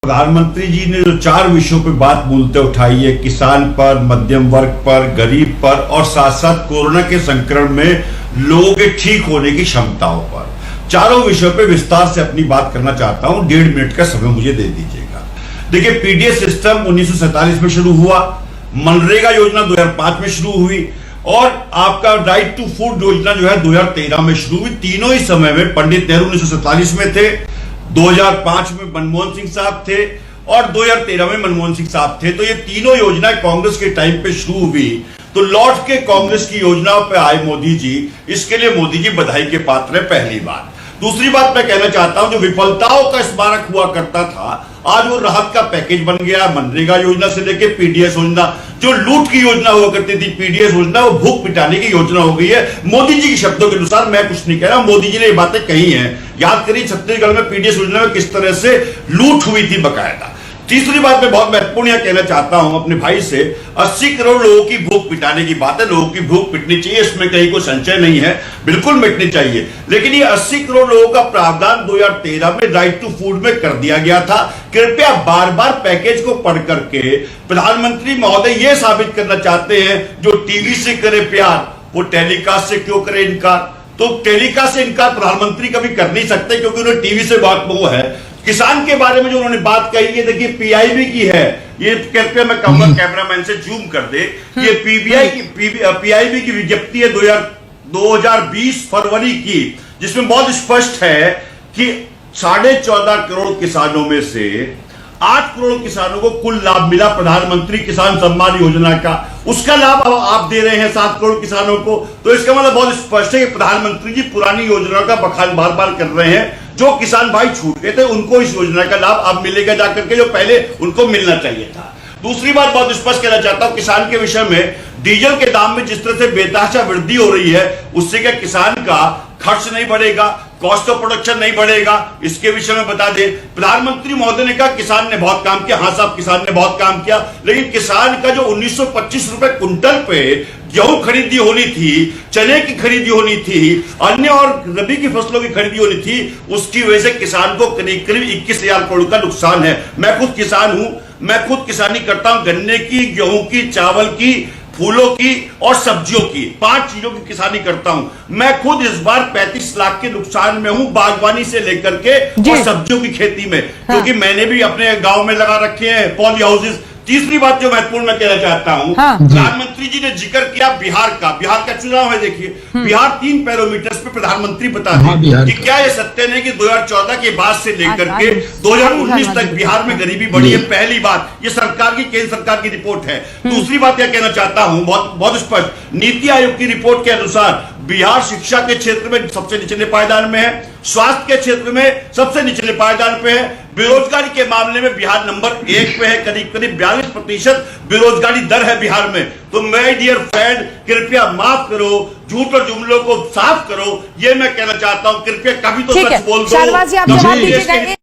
प्रधानमंत्री जी ने जो 4 विषयों पे बात मूलतः उठाई है, किसान पर, मध्यम वर्ग पर, गरीब पर और साथ साथ कोरोना के संक्रमण में लोगों के ठीक होने की क्षमताओं पर, चारों विषयों पे विस्तार से अपनी बात करना चाहता हूं। 1.5 मिनट का समय मुझे दे दीजिएगा। देखिए, पीडीएस सिस्टम 1947 में शुरू हुआ, मनरेगा योजना 2005 में शुरू हुई और आपका राइट टू फूड योजना जो है 2013 में शुरू हुई। तीनों ही समय में पंडित नेहरू 1947 में थे, 2005 में मनमोहन सिंह साहब थे और 2013 में मनमोहन सिंह साहब थे। तो ये तीनों योजनाएं कांग्रेस के टाइम पे शुरू हुई, तो लौट के कांग्रेस की योजनाओं पे आए मोदी जी, इसके लिए मोदी जी बधाई के पात्र है, पहली बात। दूसरी बात मैं कहना चाहता हूं, जो विफलताओं का स्मारक हुआ करता था, आज वो राहत का पैकेज बन गया। मनरेगा योजना से लेके पीडीएस योजना, जो लूट की योजना हुआ करती थी पीडीएस योजना, वो भूख मिटाने की योजना हो गई है। मोदी जी के शब्दों के अनुसार, मैं कुछ नहीं कह रहा, मोदी जी ने ये बातें कही हैं। याद करिए छत्तीसगढ़ में पीडीएस योजना में किस तरह से लूट हुई थी बकायदा। तीसरी बात मैं बहुत महत्वपूर्ण यह कहना चाहता हूं अपने भाई से, 80 करोड़ लोगों की भूख मिटाने की बात है। लोगों की भूख मिटनी चाहिए, इसमें कहीं कोई संशय नहीं है, बिल्कुल मिटनी चाहिए। लेकिन ये 80 करोड़ लोगों का प्रावधान 2013 में राइट टू फूड में कर दिया गया था। कृपया बार बार पैकेज को पढ़ करके प्रधानमंत्री महोदय ये साबित करना चाहते हैं, जो टीवी से करे प्यार वो टेलीकास्ट से क्यों करे इनकार। तो टेलीकास्ट से इनकार प्रधानमंत्री कभी कर नहीं सकते, क्योंकि उन्हें टीवी से बहुत मोह है। किसान के बारे में जो उन्होंने बात कही है, देखिए पीआईबी की है, ये कृपया मैं कहूंगा कैमरामैन से जूम कर दे, ये पीआईबी की विज्ञप्ति है 2020 फरवरी की, जिसमें बहुत स्पष्ट है कि 14.5 करोड़ किसानों में से 8 करोड़ किसानों को कुल लाभ मिला प्रधानमंत्री किसान सम्मान योजना का। उसका लाभ आप दे रहे हैं 7 करोड़ किसानों को। तो इसका मतलब बहुत स्पष्ट है कि प्रधानमंत्री जी पुरानी योजनाओं का बखान बार बार कर रहे हैं। जो किसान भाई छूट गए थे, उनको इस योजना का लाभ अब मिलेगा जाकर के, जो पहले उनको मिलना चाहिए था। दूसरी बात बहुत स्पष्ट कहना चाहता हूं, किसान के विषय में डीजल के दाम में जिस तरह से बेतहाशा वृद्धि हो रही है, उससे क्या किसान का खर्च नहीं बढ़ेगा, कॉस्ट ऑफ प्रोडक्शन नहीं बढ़ेगा, इसके विषय में बता दें। प्रधानमंत्री महोदय ने कहा किसान ने बहुत काम किया। हाँ साहब, किसान ने बहुत काम किया, लेकिन किसान का जो 1925 रुपए कुंटल पे गेहूं खरीदी होनी थी, चने की खरीदी होनी थी, अन्य और रबी की फसलों की खरीदी होनी थी, उसकी वजह से किसान को करीब 21,000 करोड़ का नुकसान है। मैं खुद किसान हूं, मैं खुद किसानी करता हूं, गन्ने की, गेहूं की, चावल की, फूलों की और सब्जियों की, 5 चीजों की किसानी करता हूं। मैं खुद इस बार 35 लाख के नुकसान में हूं, बागवानी से लेकर के और सब्जियों की खेती में, क्योंकि मैंने भी अपने गांव में लगा रखे हैं पॉली हाउसेस। तीसरी बात जो महत्वपूर्ण मैं कहना चाहता हूं, प्रधानमंत्री जी ने जिक्र किया बिहार का चुनाव है। देखिए, बिहार 3 पैरामीटर्स पे प्रधानमंत्री बता दें कि क्या ये सत्य नहीं कि 2014 के बाद से लेकर के 2019 तक बिहार में गरीबी बढ़ी है। पहली बात, ये सरकार की, केंद्र सरकार की रिपोर्ट है। दूसरी बात यह कहना चाहता हूं, बहुत स्पष्ट, नीति आयोग की रिपोर्ट के अनुसार बिहार शिक्षा के क्षेत्र में सबसे निचले पायदान में है, स्वास्थ्य के क्षेत्र में सबसे निचले पायदान पे है, बेरोजगारी के मामले में बिहार नंबर 1 पे है, करीब 42% बेरोजगारी दर है बिहार में। तो माय डियर फ्रेंड, कृपया माफ करो, झूठ और जुमलों को साफ करो, ये मैं कहना चाहता हूं। कृपया कभी तो सच बोल दो।